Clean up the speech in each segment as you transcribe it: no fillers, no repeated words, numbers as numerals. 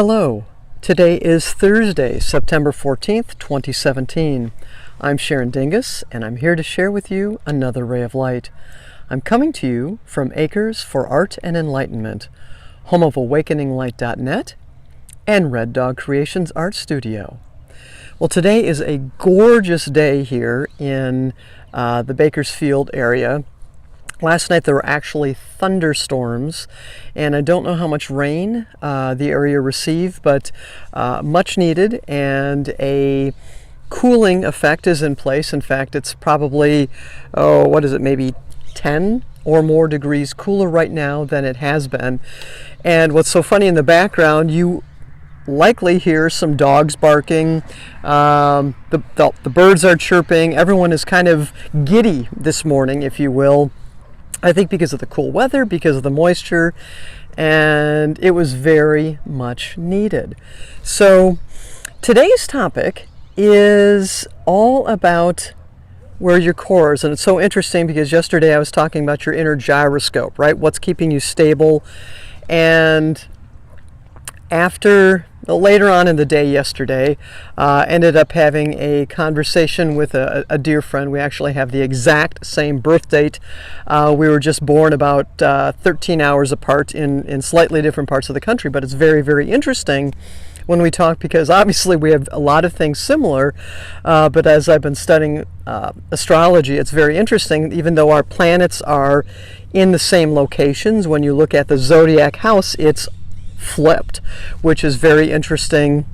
Hello, today is Thursday, September 14th, 2017. I'm Sharon Dingus, and I'm here to share with you another ray of light. I'm coming to you from Acres for Art and Enlightenment, home of awakeninglight.net and Red Dog Creations Art Studio. Well, today is a gorgeous day here in the Bakersfield area. Last night there were actually thunderstorms, and I don't know how much rain the area received, but much needed, and a cooling effect is in place. In fact, it's probably, maybe 10 or more degrees cooler right now than it has been. And what's so funny, in the background, you likely hear some dogs barking, the birds are chirping, everyone is kind of giddy this morning, if you will. I think because of the cool weather, because of the moisture, and it was very much needed. So today's topic is all about where your core is, and it's so interesting because yesterday I was talking about your inner gyroscope, right? What's keeping you stable, and later on in the day yesterday, ended up having a conversation with a dear friend. We actually have the exact same birth date. We were just born about 13 hours apart in slightly different parts of the country, but it's very, very interesting when we talk because obviously we have a lot of things similar, but as I've been studying astrology, it's very interesting. Even though our planets are in the same locations, when you look at the Zodiac House, it's flipped, which is very interesting.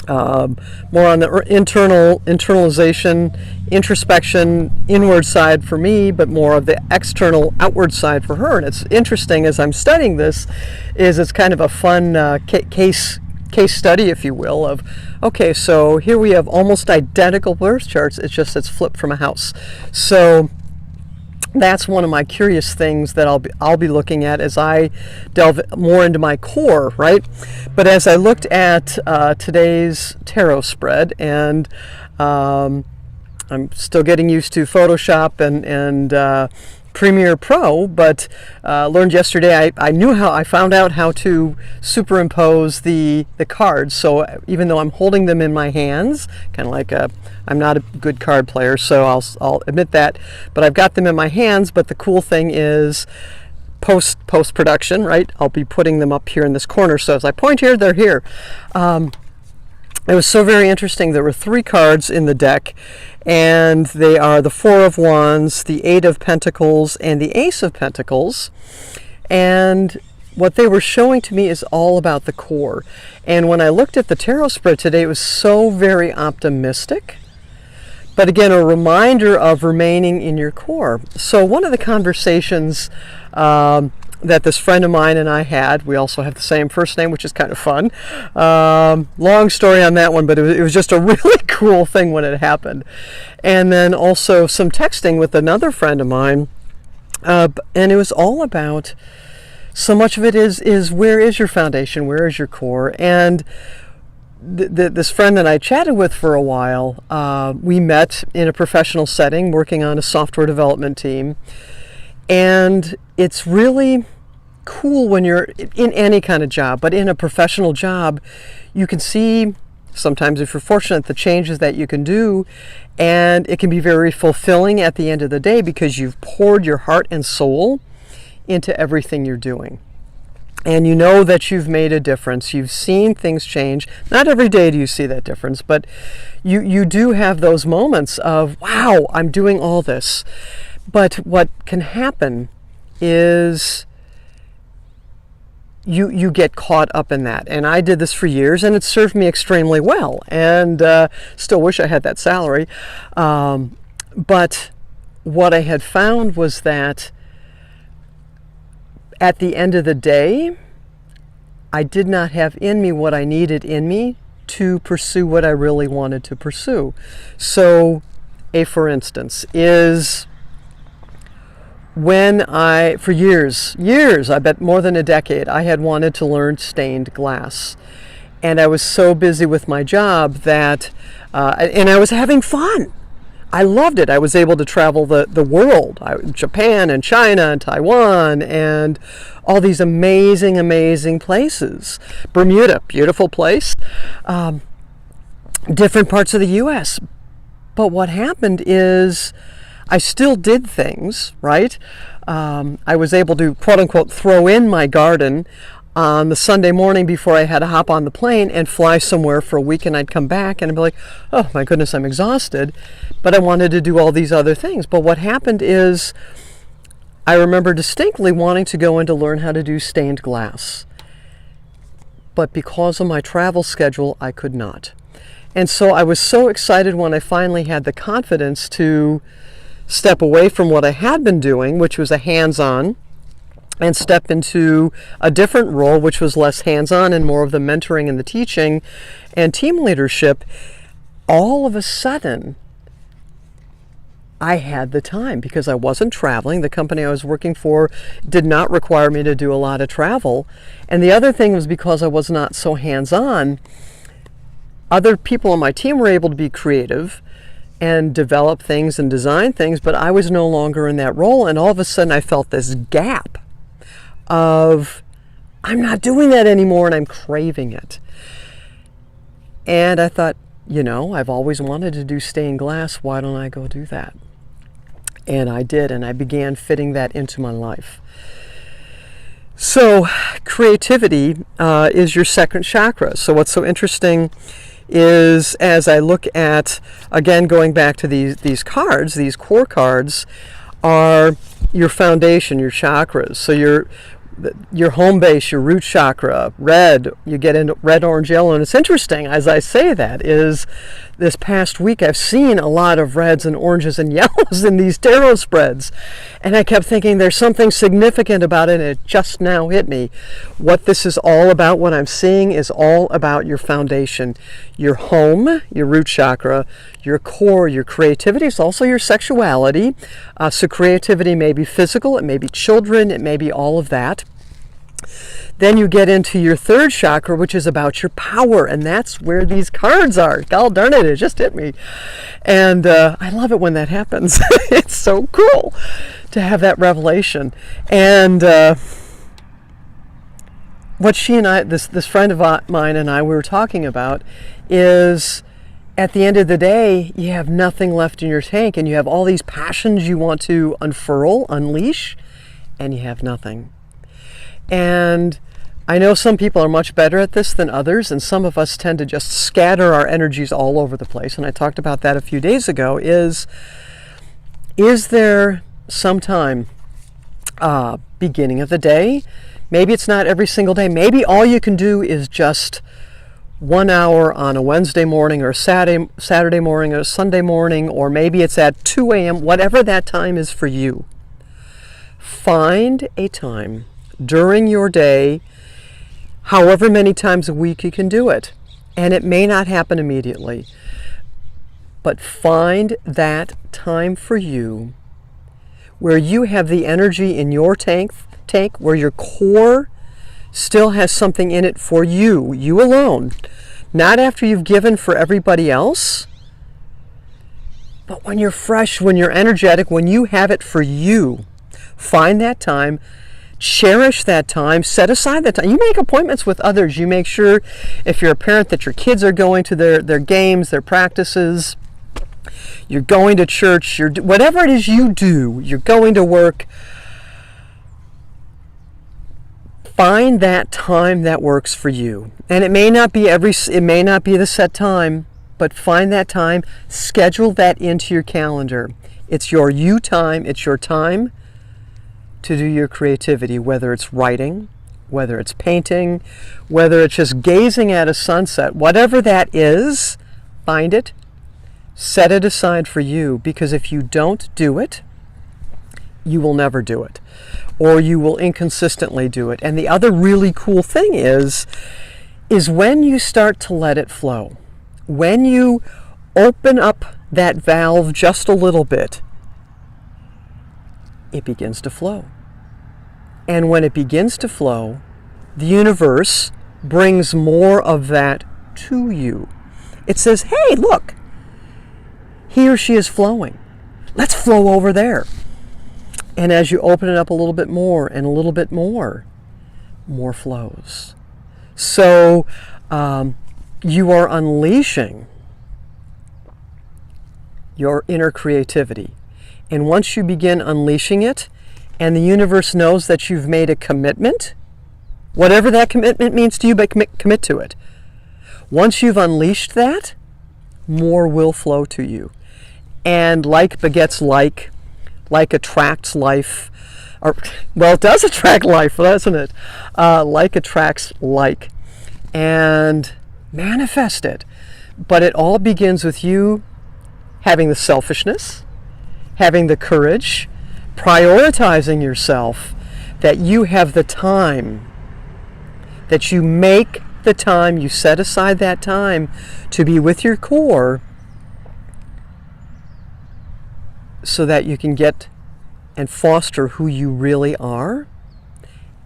More on the internalization, introspection, inward side for me, but more of the external, outward side for her. And it's interesting as I'm studying this, it's kind of a fun case study, if you will, of okay, so here we have almost identical birth charts. It's flipped from a house. So that's one of my curious things that I'll be looking at as I delve more into my core, right? But as I looked at today's tarot spread, and I'm still getting used to Photoshop and Premiere Pro, but learned yesterday I found out how to superimpose the cards. So even though I'm holding them in my hands, kind of like I'm not a good card player, so I'll admit that, but I've got them in my hands. But the cool thing is post production, right? I'll be putting them up here in this corner. So as I point here, they're here. It was so very interesting. There were 3 cards in the deck, and they are the 4 of Wands, the 8 of Pentacles, and the Ace of Pentacles. And what they were showing to me is all about the core. And when I looked at the tarot spread today, it was so very optimistic. But again, a reminder of remaining in your core. So one of the conversations that this friend of mine and I had, we also have the same first name, which is kind of fun. Long story on that one, but it was just a really cool thing when it happened. And then also some texting with another friend of mine, and it was all about, so much of it is where is your foundation, where is your core? And this friend that I chatted with for a while, we met in a professional setting working on a software development team. And it's really cool when you're in any kind of job, but in a professional job, you can see sometimes, if you're fortunate, the changes that you can do, and it can be very fulfilling at the end of the day because you've poured your heart and soul into everything you're doing. And you know that you've made a difference. You've seen things change. Not every day do you see that difference, but you do have those moments of, wow, I'm doing all this. But what can happen is you get caught up in that. And I did this for years, and it served me extremely well. And still wish I had that salary. But what I had found was that at the end of the day, I did not have in me what I needed in me to pursue what I really wanted to pursue. So, for instance, is when for years, I bet more than a decade, I had wanted to learn stained glass. And I was so busy with my job that, and I was having fun. I loved it. I was able to travel the world, Japan and China and Taiwan and all these amazing, amazing places. Bermuda, beautiful place. Different parts of the U.S. But what happened is I still did things, right? I was able to, quote unquote, throw in my garden on the Sunday morning before I had to hop on the plane and fly somewhere for a week, and I'd come back and I'd be like, oh my goodness, I'm exhausted, but I wanted to do all these other things. But what happened is I remember distinctly wanting to go in to learn how to do stained glass. But because of my travel schedule, I could not. And so I was so excited when I finally had the confidence to step away from what I had been doing, which was a hands-on, and step into a different role, which was less hands-on and more of the mentoring and the teaching and team leadership. All of a sudden, I had the time because I wasn't traveling. The company I was working for did not require me to do a lot of travel. And the other thing was because I was not so hands-on, other people on my team were able to be creative and develop things and design things, but I was no longer in that role. And all of a sudden I felt this gap of, I'm not doing that anymore and I'm craving it. And I thought, I've always wanted to do stained glass. Why don't I go do that? And I did, and I began fitting that into my life. So creativity is your second chakra. So what's so interesting is, as I look at, again, going back to these cards, these core cards are your foundation, your chakras. So your home base, your root chakra, red, you get into red, orange, yellow. And it's interesting, as I say that, is this past week I've seen a lot of reds and oranges and yellows in these tarot spreads. And I kept thinking there's something significant about it, and it just now hit me. What this is all about, what I'm seeing, is all about your foundation. Your home, your root chakra, your core, your creativity is also your sexuality. So creativity may be physical, it may be children, it may be all of that. Then you get into your third chakra, which is about your power, and that's where these cards are. God darn it, it just hit me. And I love it when that happens. It's so cool to have that revelation. And what she and I, this friend of mine and I, we were talking about is, at the end of the day, you have nothing left in your tank, and you have all these passions you want to unleash, and you have nothing. And I know some people are much better at this than others, and some of us tend to just scatter our energies all over the place. And I talked about that a few days ago. Is there some time, beginning of the day? Maybe it's not every single day. Maybe all you can do is just 1 hour on a Wednesday morning or Saturday morning or Sunday morning, or maybe it's at 2 a.m., whatever that time is for you. Find a time during your day, however many times a week you can do it. And it may not happen immediately, but find that time for you where you have the energy in your tank, where your core still has something in it for you alone. Not after you've given for everybody else, but when you're fresh, when you're energetic, when you have it for you. Find that time. Cherish that time. Set aside that time. You make appointments with others. You make sure, if you're a parent, that your kids are going to their games, their practices. You're going to church. Whatever it is you do, you're going to work. Find that time that works for you. And it may not be the set time, but find that time. Schedule that into your calendar. It's your you time. It's your time to do your creativity, whether it's writing, whether it's painting, whether it's just gazing at a sunset, whatever that is, find it, set it aside for you, because if you don't do it, you will never do it, or you will inconsistently do it. And the other really cool thing is when you start to let it flow, when you open up that valve just a little bit, it begins to flow. And when it begins to flow, the universe brings more of that to you. It says, hey, look, he or she is flowing. Let's flow over there. And as you open it up a little bit more and a little bit more flows. So you are unleashing your inner creativity. And once you begin unleashing it, and the universe knows that you've made a commitment, whatever that commitment means to you, but commit to it. Once you've unleashed that, more will flow to you. And like begets like attracts life, or, well, it does attract life, doesn't it? Like attracts like. And manifest it. But it all begins with you having the selfishness, having the courage, prioritizing yourself, that you have the time, that you make the time, you set aside that time to be with your core so that you can get and foster who you really are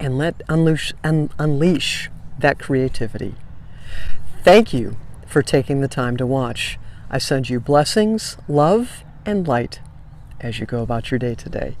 and unleash that creativity. Thank you for taking the time to watch. I send you blessings, love, and light as you go about your day today.